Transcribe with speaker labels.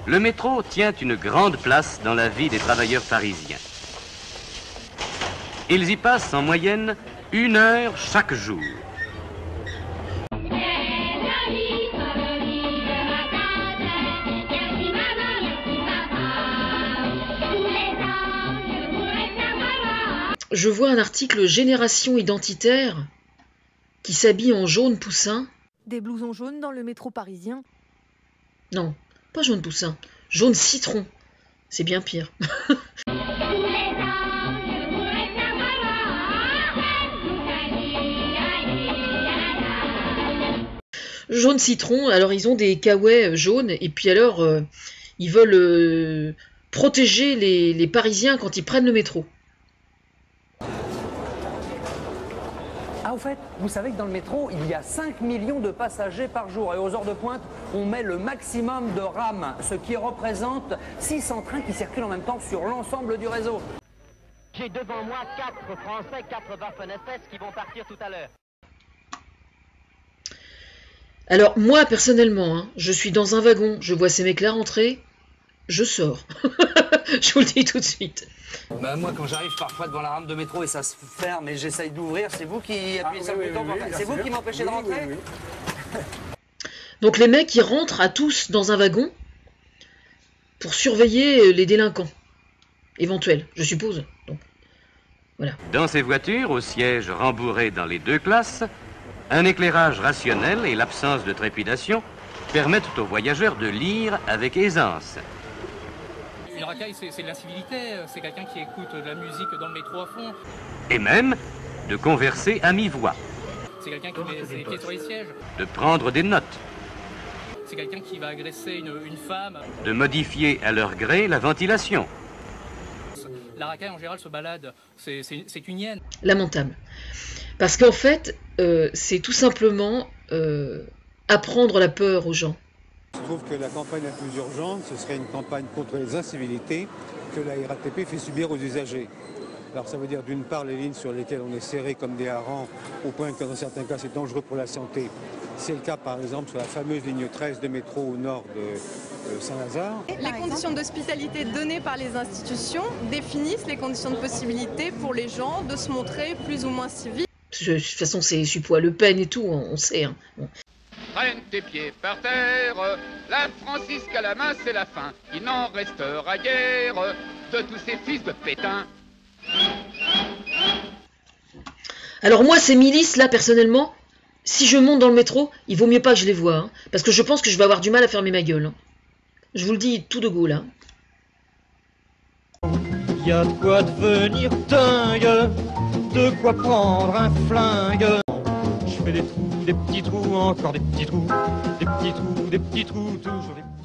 Speaker 1: Le métro tient une grande place dans la vie des travailleurs parisiens. Ils y passent en moyenne 1 heure chaque jour.
Speaker 2: Je vois un article Génération identitaire qui s'habille en jaune poussin.
Speaker 3: Des blousons jaunes dans le métro parisien.
Speaker 2: Non, pas jaune poussin, jaune citron. C'est bien pire. Jaune citron, alors ils ont des kawaii jaunes et puis alors ils veulent protéger les Parisiens quand ils prennent le métro.
Speaker 4: Ah, au fait, vous savez que dans le métro, il y a 5 millions de passagers par jour. Et aux heures de pointe, on met le maximum de rames, ce qui représente 600 trains qui circulent en même temps sur l'ensemble du réseau.
Speaker 5: J'ai devant moi 4 Français, 4 Waffen-SS qui vont partir tout à l'heure.
Speaker 2: Alors moi, personnellement, hein, je suis dans un wagon, je vois ces mecs-là rentrer, je sors. Je vous le dis tout de suite.
Speaker 4: Bah, moi, quand j'arrive parfois devant la rame de métro et ça se ferme et j'essaye d'ouvrir, c'est vous qui appuyez sur le bouton. C'est vous qui m'empêchez de rentrer.
Speaker 2: Donc les mecs, ils rentrent à tous dans un wagon pour surveiller les délinquants éventuels, je suppose. Donc, voilà.
Speaker 1: Dans ces voitures, aux sièges rembourrés dans les 2 classes, un éclairage rationnel et l'absence de trépidation permettent aux voyageurs de lire avec aisance.
Speaker 6: Une racaille, c'est de l'incivilité, c'est quelqu'un qui écoute de la musique dans le métro à fond.
Speaker 1: Et même de converser à mi-voix.
Speaker 6: C'est quelqu'un qui met ses pieds sur les sièges.
Speaker 1: De prendre des notes.
Speaker 6: C'est quelqu'un qui va agresser une femme.
Speaker 1: De modifier à leur gré la ventilation.
Speaker 6: La racaille en général se balade, c'est une hyène.
Speaker 2: Lamentable. Parce qu'en fait, c'est tout simplement apprendre la peur aux gens.
Speaker 7: Je trouve que la campagne la plus urgente, ce serait une campagne contre les incivilités que la RATP fait subir aux usagers. Alors ça veut dire d'une part les lignes sur lesquelles on est serré comme des harengs, au point que dans certains cas c'est dangereux pour la santé. C'est le cas par exemple sur la fameuse ligne 13 de métro au nord de Saint-Lazare.
Speaker 8: Les conditions d'hospitalité données par les institutions définissent les conditions de possibilité pour les gens de se montrer plus ou moins civiques.
Speaker 2: De toute façon, c'est suppois Le Pen et tout, on sait. Hein. Bon.
Speaker 9: Traîne tes pieds par terre, la Francisque à la main, c'est la fin. Il n'en restera guère de tous ces fils de Pétain.
Speaker 2: Alors moi, ces milices, là, personnellement, si je monte dans le métro, il vaut mieux pas que je les voie, hein, parce que je pense que je vais avoir du mal à fermer ma gueule. Hein. Je vous le dis tout de go, là.
Speaker 10: Y a de quoi devenir dingue, de quoi prendre un flingue. Je fais des trous, des petits trous, encore des petits trous, des petits trous, des petits trous, toujours des petits trous.